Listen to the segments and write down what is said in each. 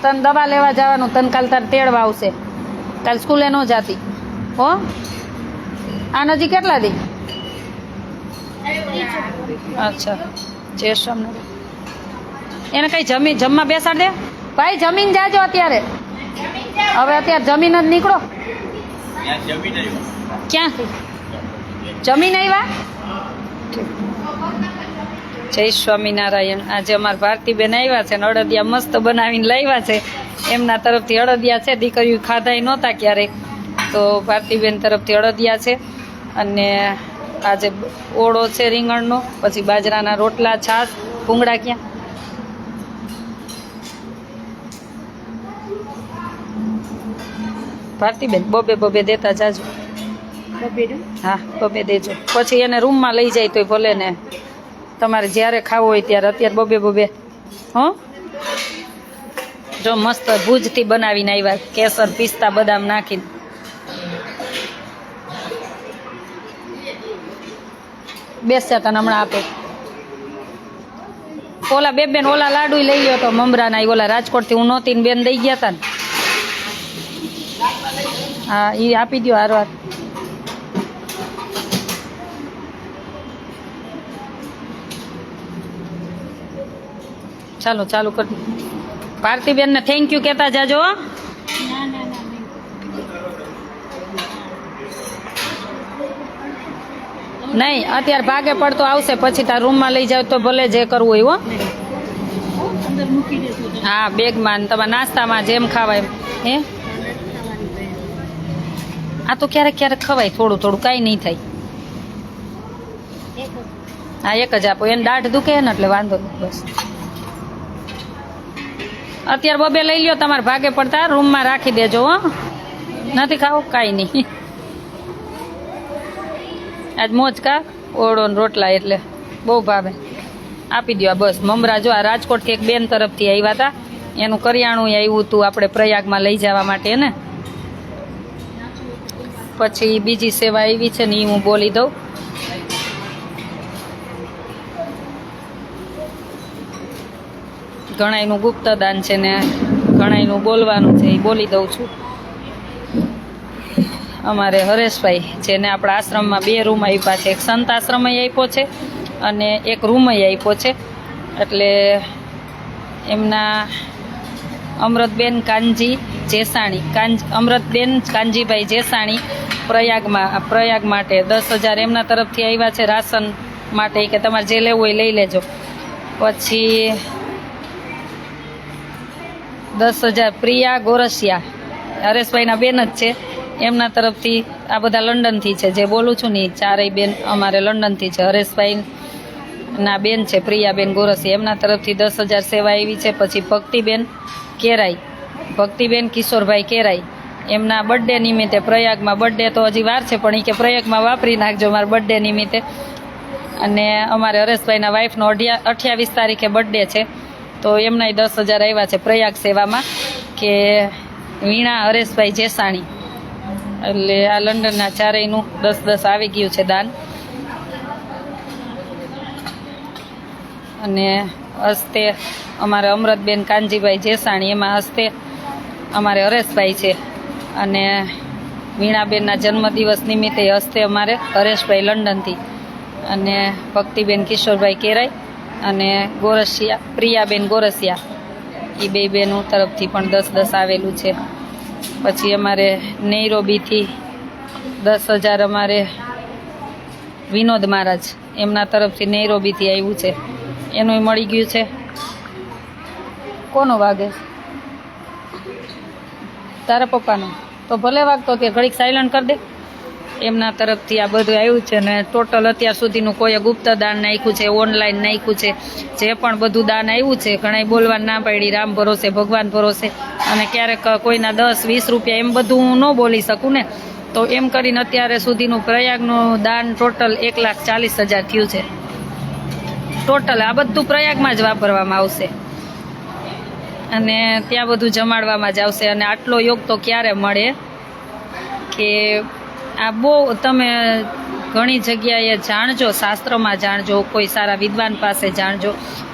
તને દવા લેવા જવાનું, તને કાલ તારે તેડવા આવશે, કાલ સ્કૂલે ન જાતી હો. આ નજીક કેટલા દી? અચ્છા જય સ્વામિનારાયણ. એને કઈ જમવા બેસાડ દે ભાઈ, જમીન જાજો અત્યારે. હવે અત્યારે જમીન જ નીકળો. ક્યાંથી જમીન આવ્યા? જય સ્વામિનારાયણ. આજે અમારા ભારતીબેન આવ્યા છે ને અડદિયા મસ્ત બનાવીને લાવ્યા છે. એમના તરફથી અડદિયા છે, દીકરીઓ ખાધાય નહોતા ક્યારેક, તો ભારતીબેન તરફથી અડદિયા છે. અને આજે ઓળો છે રીંગણનો, પછી બાજરાના રોટલા, છાશ. ભૂંગળા ક્યાં? ભારતીબેન બબે દેતા જાજો. હા બબે દેજો, પછી એને રૂમમાં લઈ જાય તોય ભલે ને, તમારે જ્યારે ખાવું હોય ત્યારે. અત્યારે બબે હો. જો મસ્ત ભુજથી બનાવીને આવ્યા, કેસર પિસ્તા બદામ નાખીને. બેસ્યા તને હમણાં આપે. ઓલા બેન ઓલા લાડુ લઈ ગયો તો મમરાના, ઓલા રાજકોટથી હું નહોતી ને બેન દઈ ગયા હતા ને. હા એ આપી દો હારવાર. ચાલો ચાલુ કરી. ભારતીબેન ને થેન્ક યુ કહેતા જાજો. નહીં અત્યારે ભાગે પડતો આવશે, પછી તાર રૂમમાં લઈ જાવ તો ભલે જે કરવું હોય. હો હા બેગમાં તમારા નાસ્તામાં જેમ ખાવાય હે. આ તો ક્યારેક ક્યારેક ખવાય, થોડું થોડું કાંઈ નહીં થાય. હા એક જ આપો, એને દાઢ દુખે ને એટલે વાંધો નહીં. બસ અત્યારે બબે લઈ લ્યો, તમારે ભાગે પડતા રૂમમાં રાખી દેજો. હો નથી ખાવું કાંઈ નહીં. આજ મોજ કા ઓળો ને રોટલા એટલે બહુ ભાવે. આપી દો બસ. મમરા જો આ રાજકોટથી એક બેન તરફથી આવ્યા હતા, એનું કરિયાણું આવ્યું હતું આપણે પ્રયાગમાં લઈ જવા માટે ને. પછી બીજી સેવા આવી છે ને એ હું બોલી દઉં. ઘણાયનું ગુપ્તદાન છે ને ઘણાયનું બોલવાનું છે, એ બોલી દઉં છું. અમારે હરેશભાઈ જેને આપણા આશ્રમમાં 2 રૂમ આપ્યા છે, એક સંત આશ્રમ આપ્યો છે અને એક રૂમ આપ્યો છે. એટલે એમના અમૃતબેન કાનજી જેસાણી, અમૃતબેન કાનજીભાઈ જેસાણી પ્રયાગ માટે 10,000 એમના તરફથી આવ્યા છે રાશન માટે, કે તમારે જે લેવું હોય લઈ લેજો. પછી 10,000 પ્રિયા ગોરસિયા, હરેશભાઈના બેન જ છે, એમના તરફથી. આ બધા લંડનથી છે જે બોલું છું ને, ચારેય બેન અમારે લંડનથી છે. હરેશભાઈના બેન છે પ્રિયાબેન ગોરસિયા, એમના તરફથી 10,000 સેવા આવી છે. પછી ભક્તિબેન કિશોરભાઈ કેરાઈ, એમના બર્થડે નિમિત્તે પ્રયાગમાં, બર્થડે તો હજી વાર છે પણ એ કે પ્રયાગમાં વાપરી નાખજો મારા બર્થડે નિમિત્તે. અને અમારે હરેશભાઈના વાઈફનો 28 તારીખે બર્થડે છે, તો એમના 10,000 આવ્યા છે પ્રયાગ સેવામાં, કે વીણા હરેશભાઈ જેસાણી. એટલે આ લંડનના ચારેયનું 10-10 આવી ગયું છે દાન. અને હસ્તે અમારે અમૃતબેન કાનજીભાઈ જેસાણી, એમાં હસ્તે અમારે હરેશભાઈ છે. અને વીણાબેનના જન્મદિવસ નિમિત્તે હસ્તે અમારે હરેશભાઈ લંડનથી. અને ભક્તિબેન કિશોરભાઈ કેરાઈ અને ગોરસિયા પ્રિયાબેન ગોરસિયા, એ 2 બહેનો તરફથી પણ 10-10 આવેલું છે. પછી અમારે નૈરોબીથી 10,000 અમારે વિનોદ મહારાજ, એમના તરફથી નૈરોબીથી આવ્યું છે, એનું મળી ગયું છે. કોનો વાગે? તારા પપ્પાનો? તો ભલે વાગતો, તે ઘડીક સાયલન્ટ કરી દે. એમના તરફથી આ બધું આવ્યું છે. ને ટોટલ અત્યાર સુધીનું કોઈએ ગુપ્ત દાન નાખ્યું છે, ઓનલાઈન નાખ્યું છે, જે પણ બધું દાન આવ્યું છે. ઘણાય બોલવાનું ના પાડી, રામ ભરોસે ભગવાન ભરોસે. અને ક્યારેક કોઈના 10-20 રૂપિયા એમ બધું હું ન બોલી શકું ને, તો એમ કરીને અત્યારે સુધીનું પ્રયાગનું દાન ટોટલ 1,40,000 થયું છે. ટોટલ આ બધું પ્રયાગમાં જ વાપરવામાં આવશે અને ત્યાં બધું જમાડવામાં જ આવશે. અને આટલો યોગ તો ક્યારે મળે કે આ બહુ તમે ઘણી જગ્યાએ જાણજો, શાસ્ત્રમાં જાણજો, કોઈ સારા વિદ્વાન પાસે જાણજો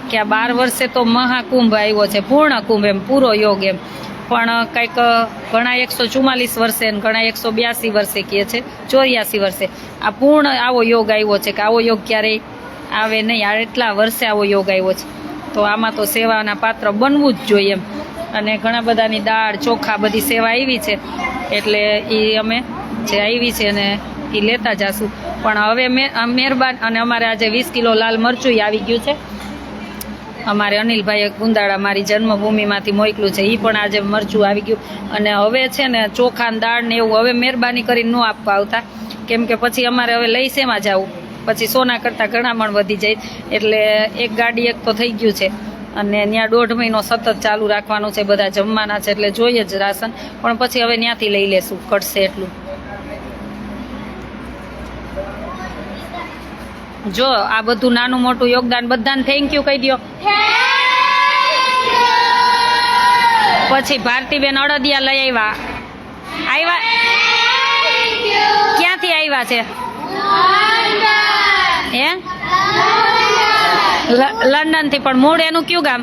કે આ 12 વર્ષે તો મહાકુંભ આવ્યો છે, પૂર્ણ કુંભ એમ, પૂરો યોગ એમ. પણ કંઈક ઘણા 144 વર્ષે ને ઘણા 182 વર્ષે કહે છે, 84 વર્ષે આ પૂર્ણ આવો યોગ આવ્યો છે કે આવો યોગ ક્યારેય આવે નહીં. આ એટલા વર્ષે આવો યોગ આવ્યો છે, તો આમાં તો સેવાના પાત્ર બનવું જ જોઈએ એમ. અને ઘણા બધાની દાળ ચોખા બધી સેવા આવી છે, એટલે એ અમે જે આવી છે ને એ લેતા જાશું. પણ હવે મહેરબાન. અને અમારે આજે 20 કિલો લાલ મરચું આવી ગયું છે. અમારે અનિલભાઈએ ગુંદાળા મારી જન્મભૂમિમાંથી મોકલું છે, એ પણ આજે મરચું આવી ગયું. અને હવે છે ને ચોખા ને દાળ ને એવું હવે મહેરબાની કરીને ન આપવા આવતા, કેમ કે પછી અમારે હવે લઈ શેમાં જવું, પછી સોના કરતાં ઘણા મણ વધી જાય. એટલે એક ગાડી એક તો થઈ ગયું છે, અને ત્યાં 1.5 મહિનો સતત ચાલુ રાખવાનું છે, બધા જમવાના છે, એટલે જોઈએ જ રાશન. પણ પછી હવે ત્યાંથી લઈ લેશું, ઘટશે એટલું. જો આ બધું નાનું મોટું યોગદાન બધાને થેન્ક યુ કહી દો. પછી ભારતીબેન અડદિયા લઈ આવ્યા. ક્યાંથી આવ્યા છે? હે, લંડન થી. પણ મૂળ એનું કયું ગામ?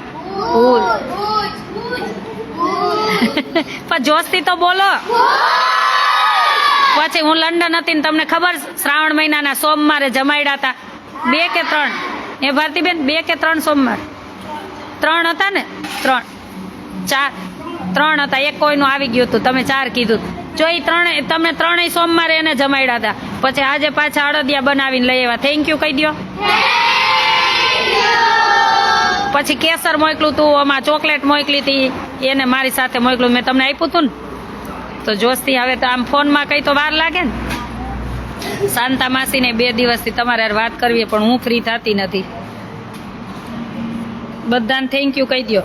પણ જોશથી તો બોલો. પછી હું લંડન હતી ને તમને ખબર, શ્રાવણ મહિનાના સોમવારે જમાડ્યા હતા 2 કે 3. એ ભારતીબેન 2 કે 3 સોમવાર? 3 હતા ને? 3 હતા. એક કોઈનું આવી ગયું હતું, તમે 4 કીધું. જો એ 3 તમે 3 સોમવારે એને જમાડ્યા હતા. પછી આજે પાછા અડદિયા બનાવીને લઈ આવ્યા. થેન્ક યુ કહી દો. પછી કેસર મોકલું તું, આમાં ચોકલેટ મોકલી હતી, એને મારી સાથે મોકલું, મેં તમને આપ્યું હતું ને. તો જોશથી હવે તો આમ ફોનમાં કઈ તો વાર લાગે ને. શાંતા માસીને 2 દિવસથી તમારે વાત કરવી, પણ હું ફ્રી થતી નથી. બધાને થેન્ક યુ કહી દો.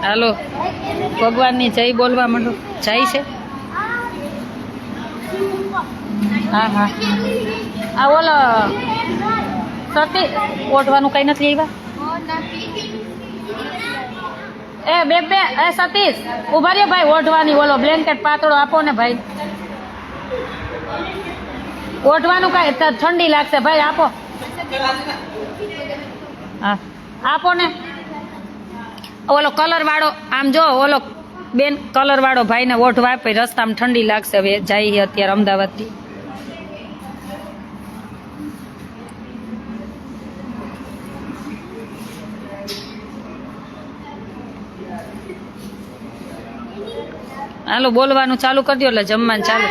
હાલો, ભગવાનની જય બોલવા માંડો. જય છે? હા હા. આ ઓલો સતી ઓઢવાનું કઈ નથી આવ્યા? એ બે એ સતીશ ઉભા રહ્યો ભાઈ, ઓઢવાની ઓલો બ્લેન્કેટ પાતળો આપો ને ભાઈ. ઓઢવાનું કઈ ઠંડી લાગશે ભાઈ, આપો. હા આપો ને. ઓલો કલર વાળો આમ જો, ઓલો બેન કલર વાળો ભાઈ ને ઓઢવા આપે, રસ્તામાં ઠંડી લાગશે. હવે જાય અત્યારે અમદાવાદથી. હાલો બોલવાનું ચાલુ કરી દો એટલે જમવાનું ચાલુ.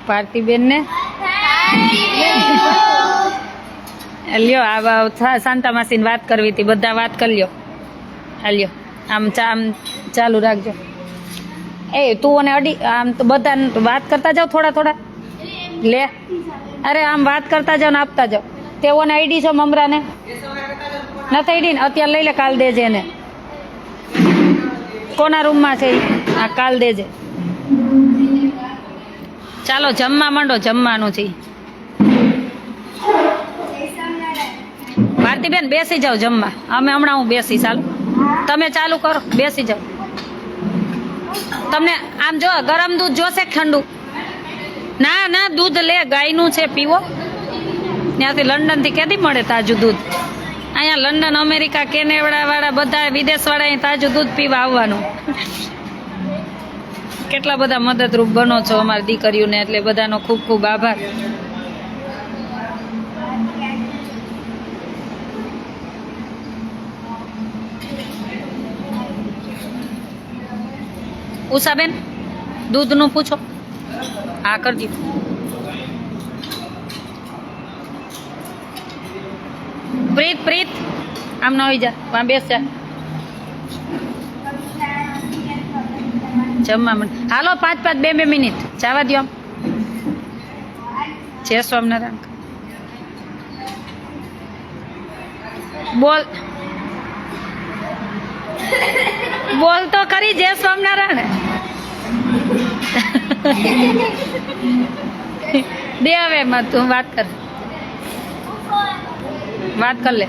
ભારતીબેન ને લ્યો, આ શાંતા માસી વાત કરવી હતી, બધા વાત કરી લ્યો. લ્યો આમ ચાલુ રાખજો. એ તું અને અડી આમ તો બધા વાત કરતા જાઓ, થોડા થોડા લે. અરે આમ વાત કરતા જાઓ ને આપતા જાઓ. તેઓને આઈડી છો મમરાને? નથી આઈડી ને? અત્યારે લઈ લે, કાલ દેજે એને. કોના રૂમમાં છે? આ કાલ દેજે. ચાલો જમવા માંડો, જમવાનું છે. ભારતીબેન બેસી જાઓ જમવા. અમે હમણાં હું બેસી. ચાલો તમે ચાલુ કરો, બેસી જાઓ. તમને આમ જો ગરમ દૂધ જોશે ઠંડુ? ના ના, દૂધ લે, ગાયનું છે, પીવો. ત્યાંથી લંડનથી ક્યાંથી મળે તાજું દૂધ? અહીંયા લંડન, અમેરિકા, કેનેડા વાળા બધા વિદેશ વાળા અહીં તાજું દૂધ પીવા આવવાનું. કેટલા બધા મદદરૂપ બનો છો અમારી દીકરીઓને, એટલે બધાનો ખૂબ ખૂબ આભાર. ઉષાબેન દૂધનું પૂછો. હા કરજો. પ્રીત પ્રીત આમ ન હોય જા, વાં બેસ જા. જમવા મને હાલો 5 2 મિનિટ જવા દો. આમ જય સ્વામિનારાયણ બોલ બોલ તો ખરી. જય સ્વામિનારાયણ દે હવે એમાં તું વાત કર લે.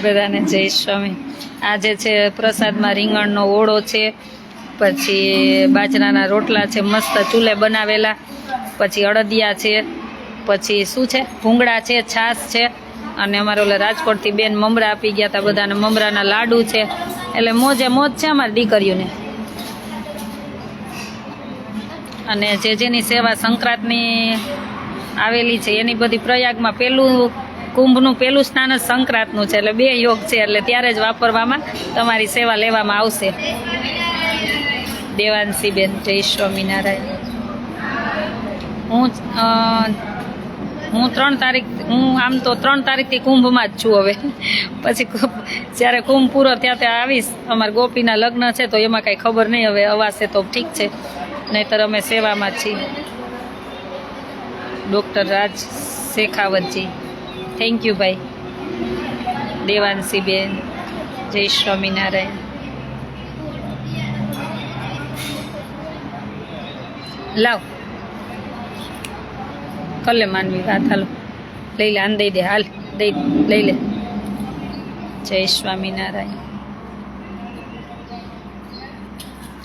બધાને જય સ્વામી. આજે છે પ્રસાદમાં રીંગણનો ઓળો છે, પછી બાજરાના રોટલા છે મસ્ત ચૂલે બનાવેલા, પછી અડદિયા છે, પછી શું છે ભૂંગળા છે, છાશ છે, અને અમારે ઓલા રાજકોટથી બેન મમરા આપી ગયા હતા બધાને, મમરાના લાડુ છે. એટલે મોજે મોજ છે અમારી દીકરીઓને. અને જેની સેવા સંક્રાંતની આવેલી છે એની બધી પ્રયાગમાં પેલું કુંભનું પેલું સ્નાન જ સંક્રાંતનું છે, એટલે 2 યોગ છે, એટલે ત્યારે જ વાપરવામાં તમારી સેવા લેવામાં આવશે. દેવાંશીબેન જય સ્વામિનારાયણ. હું 3 તારીખ આમ તો 3 તારીખથી કુંભમાં જ છું હવે. પછી જ્યારે કુંભ પૂરો ત્યાં આવીશ. અમારા ગોપીના લગ્ન છે તો એમાં કાંઈ ખબર નહીં, હવે અવાશે તો ઠીક છે, નહીંતર અમે સેવામાં જ છીએ. ડૉક્ટર રાજ શેખાવતજી થેન્ક યુ ભાઈ. દેવાંશીબેન જય સ્વામિનારાયણ. લાવ કર લે માનવી વાત. હાલો લઈ લે, આને દઈ દે. હાલ લઈ લે. જય સ્વામિનારાયણ.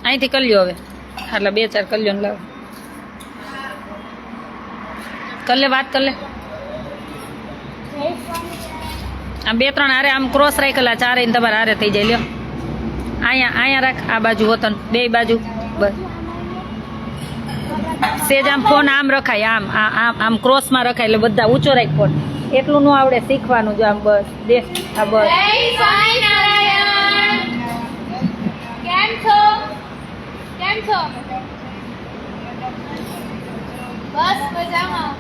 અહીંથી કરી લ્યો હવે. હાલા 2 4 કરી લ્યો ને લાવ. કર લે વાત કર લે. આમ 2 3 હારે આમ ક્રોસ રાખેલા, 4 તમારે હારે થઈ જાય. લ્યો અહીંયા રાખ, આ બાજુ વતન 2 બાજુ. બસ સેજ આમ ફોન આમ રખાય, આમ ક્રોસમાં રખાય, એટલે બધા ઊંચો રાખ ફોન. એટલું ન આવડે શીખવાનું જો. આમ બસ દે. આ બસ. કેમ છો? બસ મજામાં.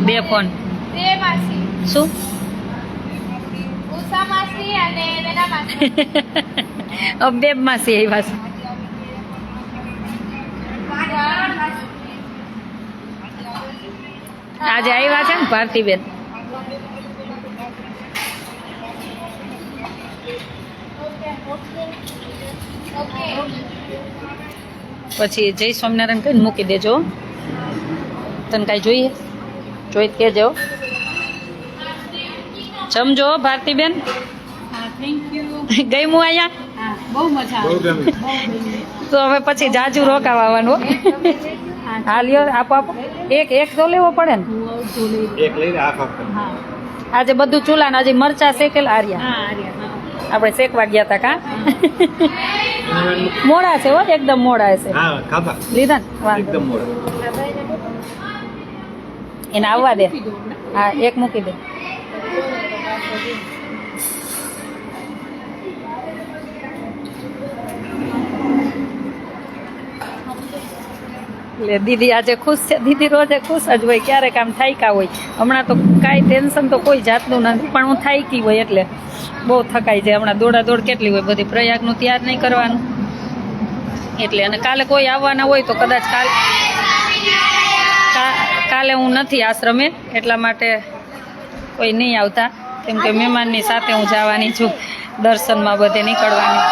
દે ફોન. દે માસી. શું? ઉષા માસી અને વેના માસી. બે માસી આવ્યા છે. આજે આવ્યા છે ને ભારતીબેન. પછી જય સ્વામિનારાયણ કહીને મૂકી દેજો. તને કાંઈ જોઈએ જોઈ કહેજો. જમજો ભારતીબેન. ગઈ હું અહીંયા બહુ મજા તો હવે પછી જાજુ રોકાવાનું. હા લ્યો, આપો. એક તો લેવો પડે ને. આજે બધું ચૂલા ને હજી મરચા શેકેલા આર્યા. આપણે શેકવા ગયા હતા કા. મોડા છે હો, એકદમ મોડા છે. લીધા ને વાંધો. એને આવવા દે. હા એક મૂકી દે. એટલે દીદી આજે ખુશ છે. દીદી રોજે ખુશ જ હોય, ક્યારેક આમ થાયકા હોય. હમણાં તો કાંઈ ટેન્શન તો કોઈ જાતનું નથી, પણ હું થાયકી હોય એટલે બહુ થકાઈ જાય. હમણાં દોડાદોડ કેટલી હોય, બધી પ્રયાગનું તૈયાર નહીં કરવાનું એટલે. અને કાલે કોઈ આવવાના હોય તો કદાચ કાલે હું નથી આશ્રમે, એટલા માટે કોઈ નહીં આવતા, કેમ કે મહેમાનની સાથે હું જવાની છું દર્શનમાં બધે નીકળવાની.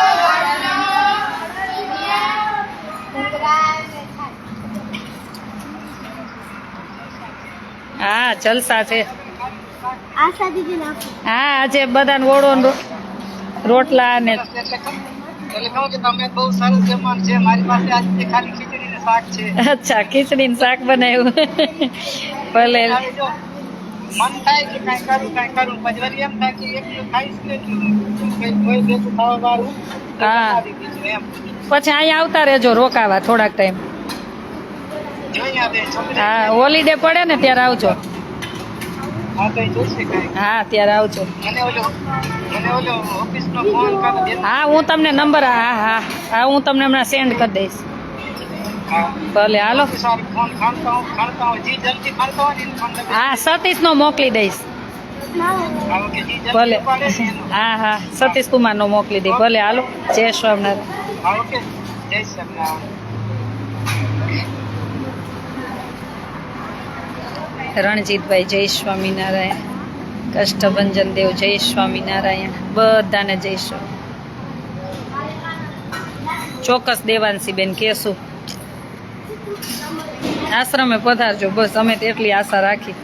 હા જલસા છે. આશા દીદી નાખો. હા આજે બધાને ઓળો ને રોટલા ને એટલે કહું કે તમે બહુ સરસ જમવાનું છે. મારી પાસે આજે ખાલી ખીચડી ને શાક છે. અચ્છા ખીચડી ને શાક બનાવ્યું ભલે હવે જો મન થાય કે કાંઈ કરું પછી વળી એમ થાય કે એકલું ખાઈશ ને એટલું કોઈ ભેગું ખાવા વાળું હા. બનાવી દીધું એમ. પછી અહીંયા આવતા રહેજો રોકાવા થોડાક ટાઈમ જોઈએ હવે છોકરી હા હોલીડે પડે ને ત્યારે આવજો હા તો એ જોશે કાંઈ. હા ત્યારે આવજો મને ઓલો ઓફિસનો ફોન કરો દે. હા હું તમને નંબર હા હું તમને હમણાં સેન્ડ કરી દઈશ હા ભલે હાલો સારું ફોન ખાણતા હું જી જલ્દી ખાણતા હોય ને એને ફોન લગાવી. હા સતીશનો મોકલી દઈશ હા ઓકે જી જલ્દી ભલે ઉપાડે ને એનો. હા સતીશ કુમારનો મોકલી દઈ ભલે હાલો જય સ્વામિનારાયણ હા ઓકે જય સ્વામિનારાયણ. રણજીતભાઈ જય સ્વામિનારાયણ કષ્ટભંજન દેવ જય સ્વામિનારાયણ બધાને જય સ્વામી ચોક્કસ દેવાંશીબેન કહેશું આશ્રમે પધારજો બસ અમે તેટલી આશા રાખી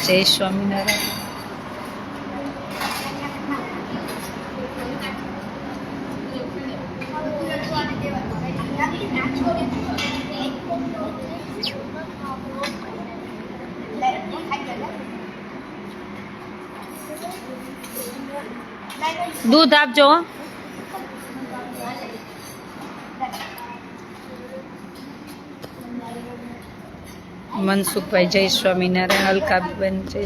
જય સ્વામિનારાયણ દૂધ આપજો હો. મનસુખભાઈ જય સ્વામિનારાયણ અલકાબેન જય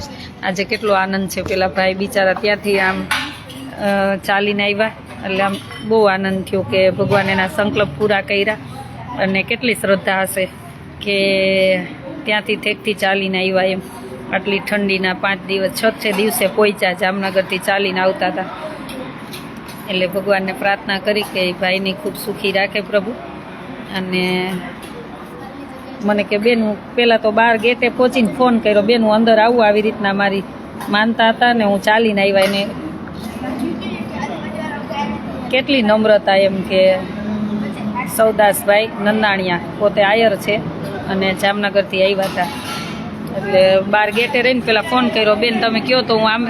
આજે કેટલો આનંદ છે પેલા ભાઈ બિચારા ત્યાંથી આમ ચાલીને આવ્યા એટલે આમ બહુ આનંદ થયો કે ભગવાન એના સંકલ્પ પૂરા કર્યા અને કેટલી શ્રદ્ધા હશે કે ત્યાંથી ઠેકથી ચાલીને આવ્યા એમ આટલી ઠંડીના 5 દિવસ 6 દિવસે પહોંચ્યા જામનગરથી ચાલીને આવતા હતા એટલે ભગવાનને પ્રાર્થના કરી કે એ ભાઈને ખૂબ સુખી રાખે પ્રભુ અને મને કે બેન હું પહેલાં તો બહાર ગેટે પહોંચીને ફોન કર્યો બેન હું અંદર આવું આવી રીતના મારી માનતા હતા ને હું ચાલીને આવ્યા એને કેટલી નમ્રતા એમ કે સૌદાસભાઈ નંદાણીયા પોતે આયર છે અને જામનગરથી આવ્યા હતા એટલે બહાર ગેટે રહીને પહેલાં ફોન કર્યો બેન તમે કહો તો હું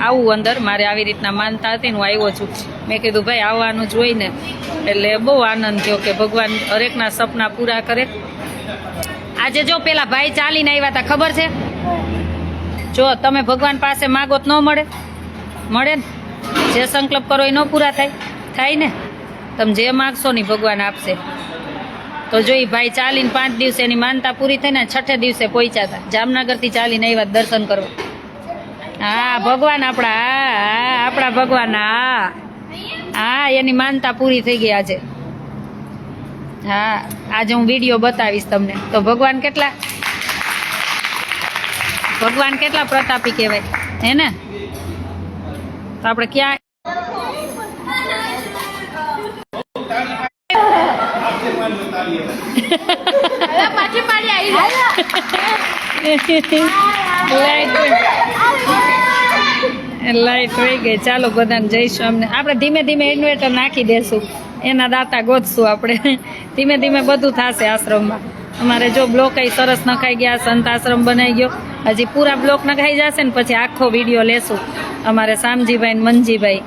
આવું અંદર મારે આવી રીતના માનતા હતી ને હું આવ્યો છું મેં કીધું ભાઈ આવવાનું જ હોય ને એટલે બહુ આનંદ થયો કે ભગવાન હરેકના સપના પૂરા કરે આજે જો પેલા ભાઈ ચાલીને આવ્યા હતા ખબર છે જો તમે ભગવાન પાસે માગો તો ન મળે મળે ને જે સંકલ્પ કરો એ ન પૂરા થાય ને તમે જે માગશો ને ભગવાન આપશે તો જો એ ભાઈ ચાલીને 5 દિવસે એની માનતા પૂરી થઈને 6 દિવસે પહોંચ્યા હતા જામનગરથી ચાલીને આવ્યા દર્શન કરવા હા ભગવાન આપણા ભગવાન હા એની માનતા પૂરી થઈ ગઈ આજે હા આજે હું વિડીયો બતાવીશ તમને તો ભગવાન કેટલા પ્રતાપી કહેવાય હે ને તો આપણે ક્યાં પાછી પાડી લાઈટ વહી ગઈ ચાલો બધાને જઈશું અમને આપણે ધીમે ધીમે ઇન્વર્ટર નાખી દેશું એના દાતા ગોતશું આપણે ધીમે ધીમે બધું થશે આશ્રમમાં અમારે જો બ્લોક સરસ નખાઈ ગયા સંત આશ્રમ બનાવી ગયો હજી પૂરા બ્લોક નખાઈ જશે ને પછી આખો વિડીયો લેશું અમારે શામજીભાઈ ને મનજીભાઈ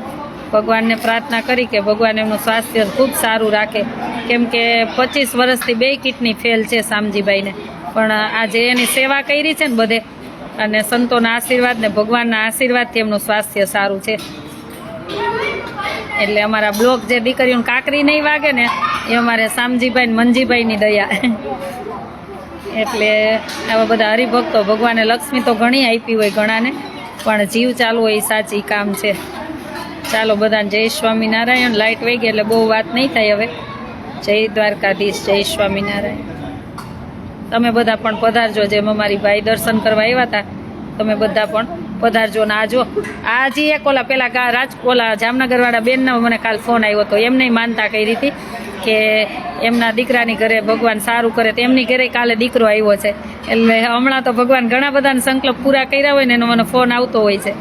ભગવાનને પ્રાર્થના કરી કે ભગવાન એમનું સ્વાસ્થ્ય ખૂબ સારું રાખે કેમ કે 25 વર્ષથી 2 કિડની ફેલ છે શામજીભાઈને પણ આજે એની સેવા કરી છે ને બધે અને સંતોના આશીર્વાદ ને ભગવાનના આશીર્વાદથી એમનું સ્વાસ્થ્ય સારું છે એટલે અમારા બ્લોક જે દીકરીઓને કાકરી નહીં વાગે ને એ અમારે શામજીભાઈ ને મનજીભાઈની દયા એટલે આવા બધા હરિભક્તો ભગવાને લક્ષ્મી તો ઘણી આપી હોય ઘણાને પણ જીવ ચાલુ હોય એ સાચી કામ છે ચાલો બધાને જય સ્વામિનારાયણ લાઇટ વહી ગઈ એટલે બહુ વાત નહીં થાય હવે જય દ્વારકાધીશ જય સ્વામિનારાયણ તમે બધા પણ પધારજો જેમ અમારી ભાઈ દર્શન કરવા આવ્યા હતા તમે બધા પણ પધારજો. ને આ જો આ હજી એક ઓલા પેલા ઓલા જામનગરવાળા બેનનો મને કાલ ફોન આવ્યો હતો. એમને માનતા કરી હતી કે એમના દીકરાની ઘરે ભગવાન સારું કરે, તો એમની ઘરે કાલે દીકરો આવ્યો છે. એટલે હમણાં તો ભગવાન ઘણા બધાના સંકલ્પ પૂરા કર્યા હોય ને એનો મને ફોન આવતો હોય છે.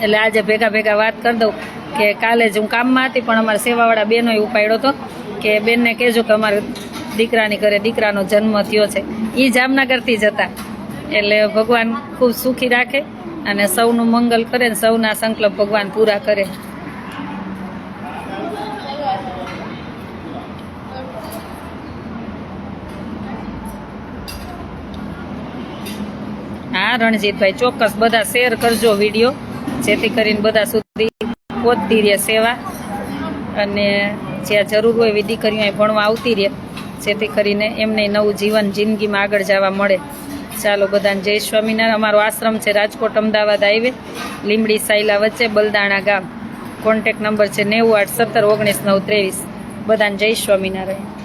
એટલે આજે ભેગા વાત કરી દઉં કે કાલે જ હું કામમાં હતી પણ અમારા સેવાવાળા બહેનોએ ઉપાડ્યો હતો કે બેનને કહેજો કે અમારા દીકરાની ઘરે દીકરાનો જન્મ થયો છે. એ જામનગરથી જ હતા. એટલે ભગવાન ખૂબ સુખી રાખે અને સૌનું મંગલ કરે ને સૌના સંકલ્પ ભગવાન પૂરા કરે. હા રણજીતભાઈ, ચોક્કસ બધા શેર કરજો વિડીયો, જેથી કરીને બધા સુધી પહોંચતી રહે સેવા, અને જ્યાં જરૂર હોય એવી દીકરીઓ અહીં ભણવા આવતી રહે, જેથી કરીને એમને નવું જીવન જિંદગીમાં આગળ જવા મળે. ચાલો બધાને જય સ્વામિનારાયણ. અમારો આશ્રમ છે રાજકોટ અમદાવાદ હાઈવે, લીમડી સાયલા વચ્ચે, બલદાણા ગામ. કોન્ટેક નંબર છે 98 17 19 9 23. બધાને જય સ્વામિનારાયણ.